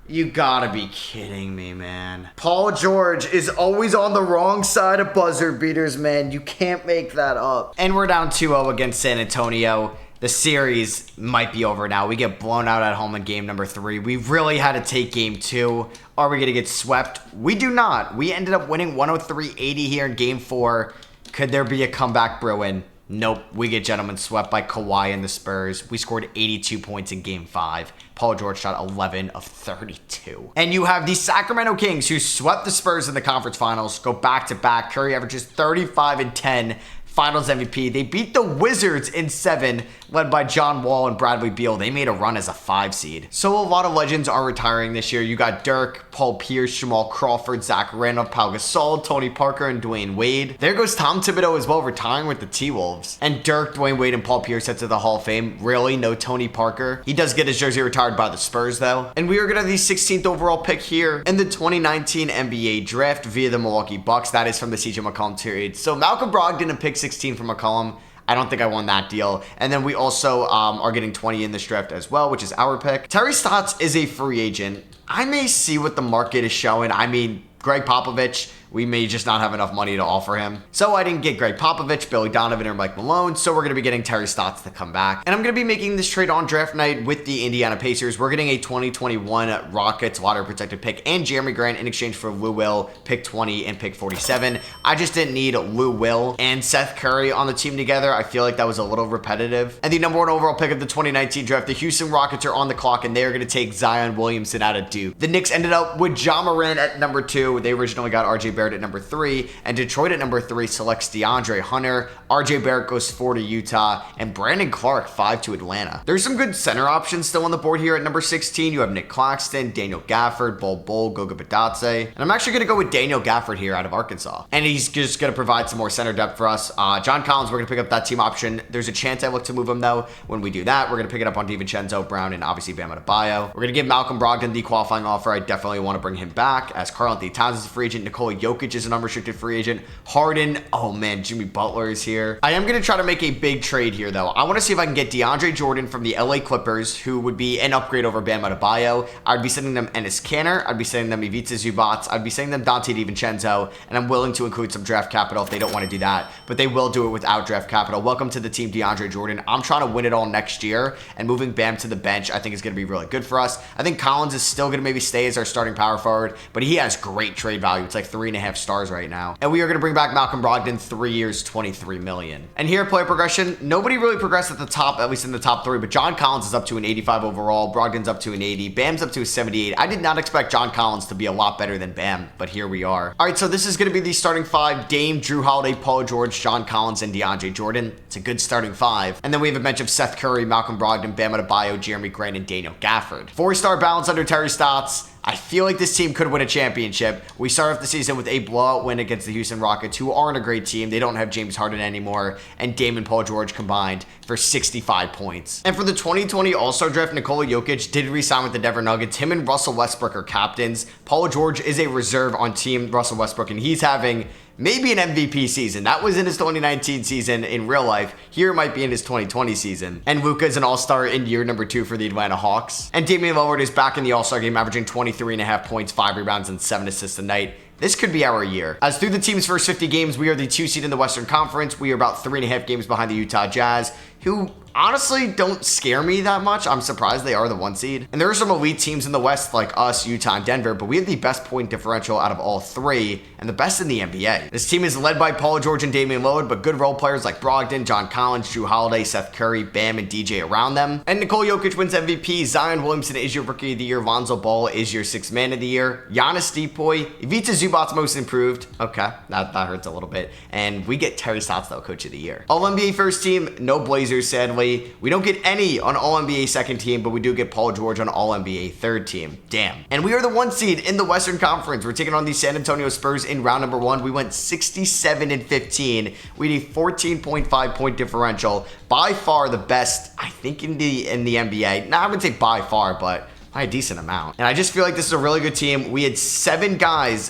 You gotta be kidding me, man. Paul George is always on the wrong side of buzzer beaters, man. You can't make that up. And we're down 2-0 against San Antonio. The series might be over now. We get blown out at home in game number 3. We really had to take game 2. Are we going to get swept? We do not. We ended up winning 103-80 here in game 4. Could there be a comeback brewing? Nope. We get gentlemen swept by Kawhi and the Spurs. We scored 82 points in game 5. Paul George shot 11 of 32. And you have the Sacramento Kings, who swept the Spurs in the conference finals, go back-to-back. Curry averages 35 and 10. Finals MVP. They beat the Wizards in 7, led by John Wall and Bradley Beal. They made a run as a 5 seed. So a lot of legends are retiring this year. You got Dirk, Paul Pierce, Jamal Crawford, Zach Randolph, Pau Gasol, Tony Parker, and Dwayne Wade. There goes Tom Thibodeau as well, retiring with the T-Wolves. And Dirk, Dwayne Wade, and Paul Pierce head to the Hall of Fame. Really? No Tony Parker? He does get his jersey retired by the Spurs, though. And we are going to have the 16th overall pick here in the 2019 NBA Draft via the Milwaukee Bucks. That is from the CJ McCollum trade. So Malcolm Brogdon and pick 16 from McCollum. I don't think I won that deal. And then we also are getting 20 in this draft as well, which is our pick. Terry Stotts is a free agent. I may see what the market is showing. I mean, Greg Popovich, we may just not have enough money to offer him. So I didn't get Greg Popovich, Billy Donovan, or Mike Malone. So we're going to be getting Terry Stotts to come back. And I'm going to be making this trade on draft night with the Indiana Pacers. We're getting a 2021 Rockets lottery protected pick and Jeremy Grant in exchange for Lou Will, pick 20 and pick 47. I just didn't need Lou Will and Seth Curry on the team together. I feel like that was a little repetitive. And the number 1 overall pick of the 2019 draft, the Houston Rockets are on the clock, and they are going to take Zion Williamson out of Duke. The Knicks ended up with Ja Morant at number 2. They originally got RJ Barrett at number 3, and Detroit at number 3 selects DeAndre Hunter. RJ Barrett goes 4 to Utah, and Brandon Clark 5 to Atlanta. There's some good center options still on the board here at number 16. You have Nick Claxton, Daniel Gafford, Bol Bol, Goga Bitadze, and I'm actually going to go with Daniel Gafford here out of Arkansas, and he's just going to provide some more center depth for us. John Collins, we're going to pick up that team option. There's a chance I look to move him, though. When we do that, we're going to pick it up on DiVincenzo, Brown, and obviously Bam Adebayo. We're going to give Malcolm Brogdon the qualifying offer. I definitely want to bring him back, as Karl-Anthony Towns is a free agent. Nikola Jokic is an unrestricted free agent. Harden, oh man, Jimmy Butler is here. I am going to try to make a big trade here, though. I want to see if I can get DeAndre Jordan from the LA Clippers, who would be an upgrade over Bam Adebayo. I'd be sending them Enes Kanter. I'd be sending them Ivica Zubac. I'd be sending them Dante DiVincenzo, and I'm willing to include some draft capital if they don't want to do that, but they will do it without draft capital. Welcome to the team, DeAndre Jordan. I'm trying to win it all next year, and moving Bam to the bench I think is going to be really good for us. I think Collins is still going to maybe stay as our starting power forward, but he has great trade value. It's like 3.5 stars right now. And we are going to bring back Malcolm Brogdon, 3 years, $23 million. And here, player progression, nobody really progressed at the top, at least in the top 3, but John Collins is up to an 85 overall. Brogdon's up to an 80. Bam's up to a 78. I did not expect John Collins to be a lot better than Bam, but here we are. All right, so this is going to be the starting 5. Dame, Drew Holiday, Paul George, John Collins, and DeAndre Jordan. It's a good starting 5. And then we have a bench of Seth Curry, Malcolm Brogdon, Bam Adebayo, Jeremy Grant, and Daniel Gafford. 4-star balance under Terry Stotts. I feel like this team could win a championship. We start off the season with a blowout win against the Houston Rockets, who aren't a great team. They don't have James Harden anymore, and Dame and Paul George combined for 65 points. And for the 2020 All-Star Draft, Nikola Jokic did re-sign with the Denver Nuggets. Him and Russell Westbrook are captains. Paul George is a reserve on Team Russell Westbrook, and he's having maybe an MVP season. That was in his 2019 season in real life. Here it might be in his 2020 season. And Luka is an all-star in year number 2 for the Atlanta Hawks. And Damian Lillard is back in the All-Star game, averaging 23.5 points, 5 rebounds, and 7 assists a night. This could be our year. As through the team's first 50 games, we are the 2 seed in the Western Conference. We are about 3.5 games behind the Utah Jazz, who honestly don't scare me that much. I'm surprised they are the 1 seed. And there are some elite teams in the West like us, Utah, and Denver, but we have the best point differential out of all 3 and the best in the NBA. This team is led by Paul George and Damian Lillard, but good role players like Brogdon, John Collins, Jrue Holiday, Seth Curry, Bam, and DJ around them. And Nikola Jokic wins MVP. Zion Williamson is your Rookie of the Year. Lonzo Ball is your 6th Man of the Year. Giannis Depoy, Ivica Zubac's Most Improved. Okay, that hurts a little bit. And we get Terry Stotts, though, Coach of the Year. All-NBA first team, no Blazers, sadly. We don't get any on All-NBA second team, but we do get Paul George on All-NBA third team. Damn. And we are the 1 seed in the Western Conference. We're taking on the San Antonio Spurs in round number 1. We went 67-15. We had a 14.5 point differential. By far the best, I think, in the NBA. Now, I wouldn't say by far, but by a decent amount. And I just feel like this is a really good team. We had 6 guys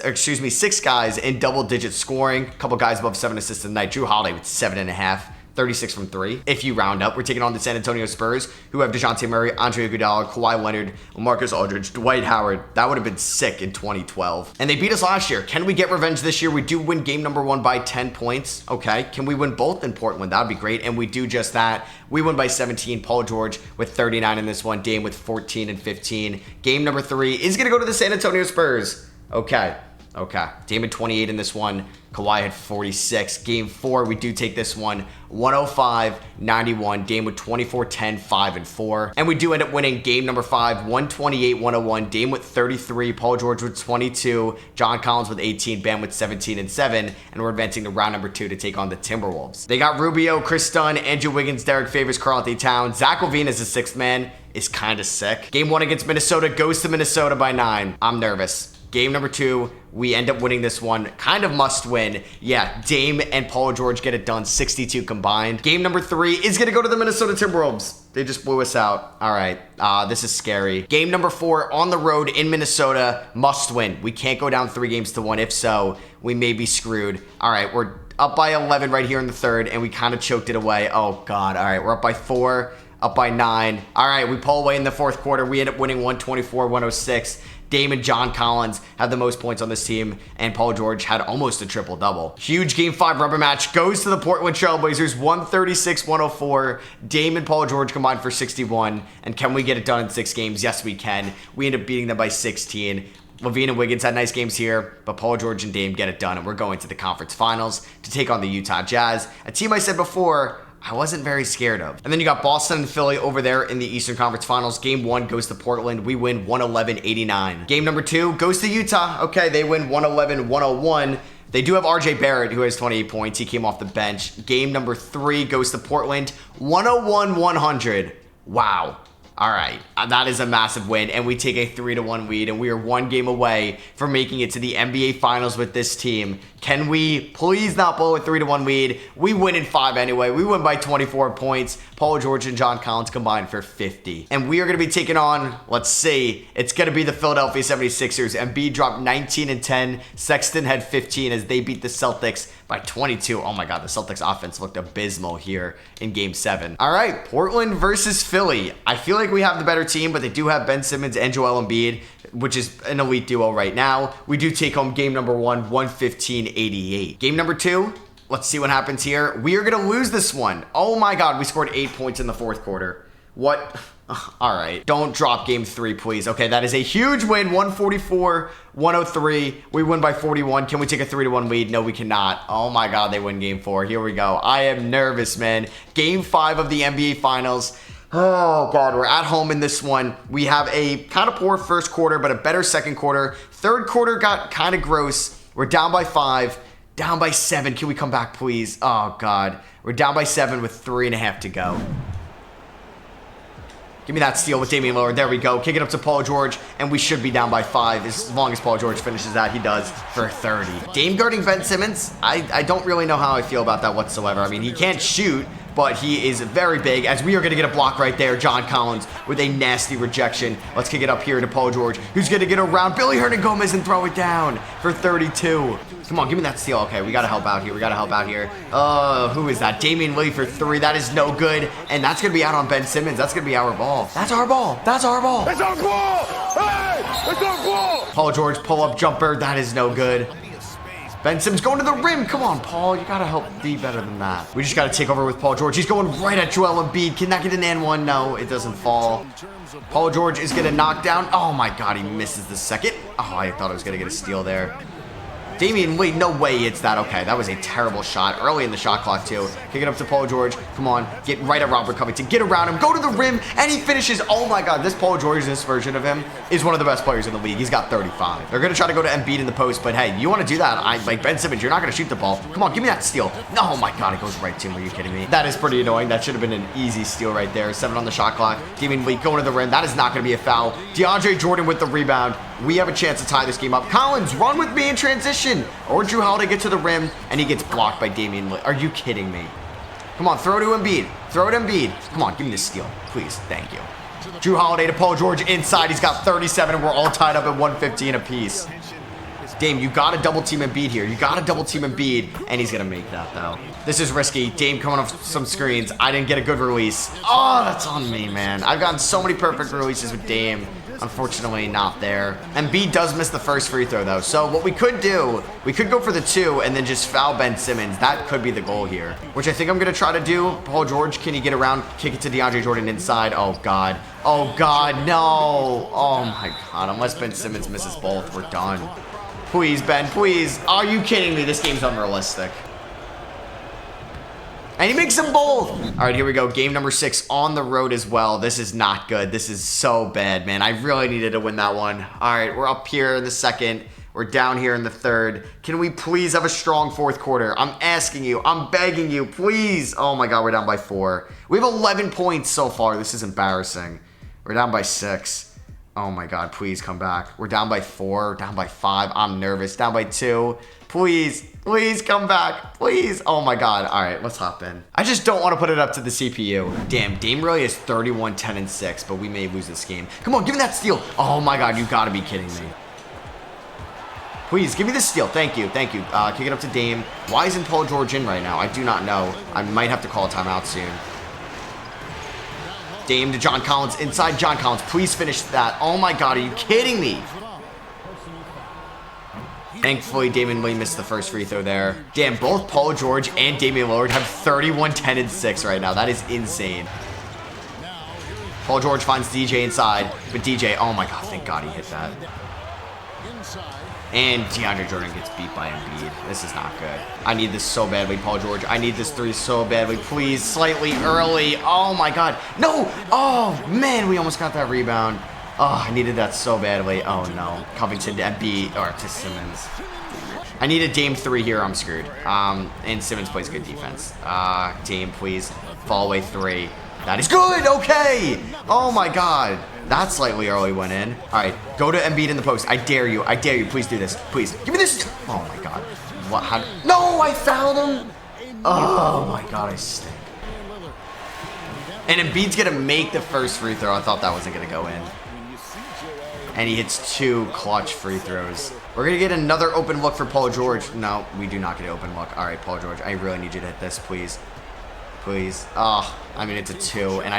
in double-digit scoring. A couple guys above 7 assists tonight. Jrue Holiday with 7.5. 36 from 3. If you round up, we're taking on the San Antonio Spurs, who have DeJounte Murray, Andre Iguodala, Kawhi Leonard, Marcus Aldridge, Dwight Howard. That would have been sick in 2012. And they beat us last year. Can we get revenge this year? We do win game number 1 by 10 points. Okay. Can we win both in Portland? That would be great. And we do just that. We win by 17. Paul George with 39 in this one. Dame with 14 and 15. Game number 3 is going to go to the San Antonio Spurs. Okay. Dame had 28 in this one. Kawhi had 46. Game 4, we do take this one 105-91. Dame with 24, 10, 5, and 4. And we do end up winning game number 5, 128-101. Dame with 33. Paul George with 22. John Collins with 18. Bam with 17 and 7. And we're advancing to round number 2 to take on the Timberwolves. They got Rubio, Chris Dunn, Andrew Wiggins, Derek Favors, Karl-Anthony Towns. Zach LaVine is the 6th man. Is kind of sick. Game 1 against Minnesota goes to Minnesota by 9. I'm nervous. Game number 2, we end up winning this one. Kind of must win. Yeah, Dame and Paul George get it done, 62 combined. Game number 3 is going to go to the Minnesota Timberwolves. They just blew us out. All right, this is scary. Game number 4 on the road in Minnesota, must win. We can't go down 3-1. If so, we may be screwed. All right, we're up by 11 right here in the 3rd, and we kind of choked it away. Oh, God. All right, we're up by 4, up by 9. All right, we pull away in the 4th quarter. We end up winning 124-106. Dame and John Collins had the most points on this team, and Paul George had almost a triple-double. Huge Game 5 rubber match goes to the Portland Trailblazers, 136-104. Dame and Paul George combined for 61, and can we get it done in 6 games? Yes, we can. We end up beating them by 16. LaVine and Wiggins had nice games here, but Paul George and Dame get it done, and we're going to the conference finals to take on the Utah Jazz, a team I said before I wasn't very scared of. And then you got Boston and Philly over there in the Eastern Conference Finals. Game 1 goes to Portland. We win 111-89. Game number 2 goes to Utah. Okay, they win 111-101. They do have RJ Barrett, who has 28 points. He came off the bench. Game number 3 goes to Portland, 101-100. Wow. All right, that is a massive win, and we take a 3-1 lead, and we are 1 game away from making it to the NBA Finals with this team. Can we please not blow a 3-1 lead? We win in 5 anyway. We win by 24 points. Paul George and John Collins combined for 50. And we are going to be taking on, let's see, it's going to be the Philadelphia 76ers. Embiid dropped 19 and 10. Sexton had 15 as they beat the Celtics by 22. Oh my God, the Celtics offense looked abysmal here in Game 7. All right, Portland versus Philly. I feel like we have the better team, but they do have Ben Simmons and Joel Embiid, which is an elite duo right now. We do take home game number 1, 115-88. Game number 2, let's see what happens here. We are going to lose this one. Oh my God, we scored 8 points in the 4th quarter. What? All right. Don't drop game 3, please. Okay, that is a huge win, 144-103. We win by 41. Can we take a 3-1 lead? No, we cannot. Oh my God, they win game 4. Here we go. I am nervous, man. Game 5 of the NBA Finals. Oh God, we're at home in this one. We have a kind of poor first quarter, but a better second quarter. 3rd quarter got kind of gross. We're down by 5, down by 7. Can we come back, please? Oh God, we're down by 7 with 3.5 to go. Give me that steal with Damian Lillard. There we go. Kick it up to Paul George, and we should be down by 5 as long as Paul George finishes that. He does for 30. Dame guarding Ben Simmons, I don't really know how I feel about that whatsoever. I mean, he can't shoot, but he is very big, as we are going to get a block right there. John Collins with a nasty rejection. Let's kick it up here to Paul George, who's going to get around Billy Hernangomez and throw it down for 32. Come on, give me that steal. Okay, we got to help out here. Who is that? Damian Lee for 3. That is no good. And that's going to be out on Ben Simmons. That's going to be our ball. That's our ball. That's our ball. It's our ball. Hey, it's our ball. Paul George pull-up jumper. That is no good. Ben Simmons going to the rim. Come on, Paul. You got to help be better than that. We just got to take over with Paul George. He's going right at Joel Embiid. Can that get an and one? No, it doesn't fall. Paul George is going to knock down. Oh, my God. He misses the second. Oh, I thought I was going to get a steal there. Damian Lee, no way it's that. Okay, that was a terrible shot early in the shot clock, too. Kick it up to Paul George. Come on, get right at Robert Covington. Get around him, go to the rim, and he finishes. Oh my God, this Paul George, this version of him, is one of the best players in the league. He's got 35. They're going to try to go to Embiid in the post, but hey, you want to do that? Like Ben Simmons, you're not going to shoot the ball. Come on, give me that steal. No, oh my God, it goes right to him. Are you kidding me? That is pretty annoying. That should have been an easy steal right there. 7 on the shot clock. Damian Lee going to the rim. That is not going to be a foul. DeAndre Jordan with the rebound. We have a chance to tie this game up. Collins, run with me in transition. Or Drew Holiday get to the rim, and he gets blocked by Damian Lee. Are you kidding me? Come on, throw to Embiid. Throw to Embiid. Come on, give me this steal. Please, thank you. Drew Holiday to Paul George inside. He's got 37, and we're all tied up at 115 apiece. Dame, you got to double team Embiid here. You got to double team Embiid, and he's going to make that, though. This is risky. Dame coming off some screens. I didn't get a good release. Oh, that's on me, man. I've gotten so many perfect releases with Dame. Unfortunately, not there. Embiid does miss the first free throw, though. So what we could do, we could go for the 2 and then just foul Ben Simmons. That could be the goal here, which I think I'm going to try to do. Paul George, can he get around? Kick it to DeAndre Jordan inside. Oh, God. Oh, God, no. Oh, my God. Unless Ben Simmons misses both, we're done. Please, Ben, please. Are you kidding me? This game's unrealistic. And he makes them both. All right, here we go. Game number 6 on the road as well. This is not good. This is so bad, man. I really needed to win that one. All right, we're up here in the second. We're down here in the third. Can we please have a strong fourth quarter? I'm asking you. I'm begging you. Please. Oh, my God. We're down by 4. We have 11 points so far. This is embarrassing. We're down by 6. Oh, my God. Please come back. We're down by 4. Down by 5. I'm nervous. Down by 2. Please. Please come back. Please. Oh, my God. All right, let's hop in. I just don't want to put it up to the CPU. Damn, Dame really is 31, 10, and 6, but we may lose this game. Come on, give me that steal. Oh, my God. You got to be kidding me. Please, give me this steal. Thank you. Thank you. Kick it up to Dame. Why isn't Paul George in right now? I do not know. I might have to call a timeout soon. Dame to John Collins. Inside John Collins. Please finish that. Oh, my God. Are you kidding me? Thankfully, Damian Lee missed the first free throw there. Damn, both Paul George and Damian Lillard have 31, 10, and 6 right now. That is insane. Paul George finds DJ inside, but DJ, oh my God, thank God he hit that. And DeAndre Jordan gets beat by Embiid. This is not good. I need this so badly, Paul George. I need this 3 so badly. Please, slightly early. Oh my God. No. Oh, man, we almost got that rebound. Oh, I needed that so badly. Oh, no. Covington to Embiid, or to Simmons. I need a Dame 3 here. I'm screwed. And Simmons plays good defense. Dame, please. Fall away 3. That is good. Okay. Oh, my God. That slightly early went in. All right. Go to Embiid in the post. I dare you. I dare you. Please do this. Please. Give me this. Oh, my God. What? How? No, I fouled him. Oh, my God. I stink. And Embiid's going to make the first free throw. I thought that wasn't going to go in. And he hits 2 clutch free throws. We're going to get another open look for Paul George. No, we do not get an open look. All right, Paul George, I really need you to hit this, please. Please. Oh, I mean, it's a 2, and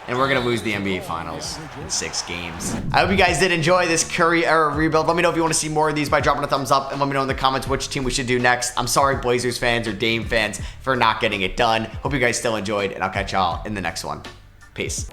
and we're going to lose the NBA Finals in 6 games. I hope you guys did enjoy this Curry era rebuild. Let me know if you want to see more of these by dropping a thumbs up, and let me know in the comments which team we should do next. I'm sorry, Blazers fans or Dame fans, for not getting it done. Hope you guys still enjoyed, and I'll catch y'all in the next one. Peace.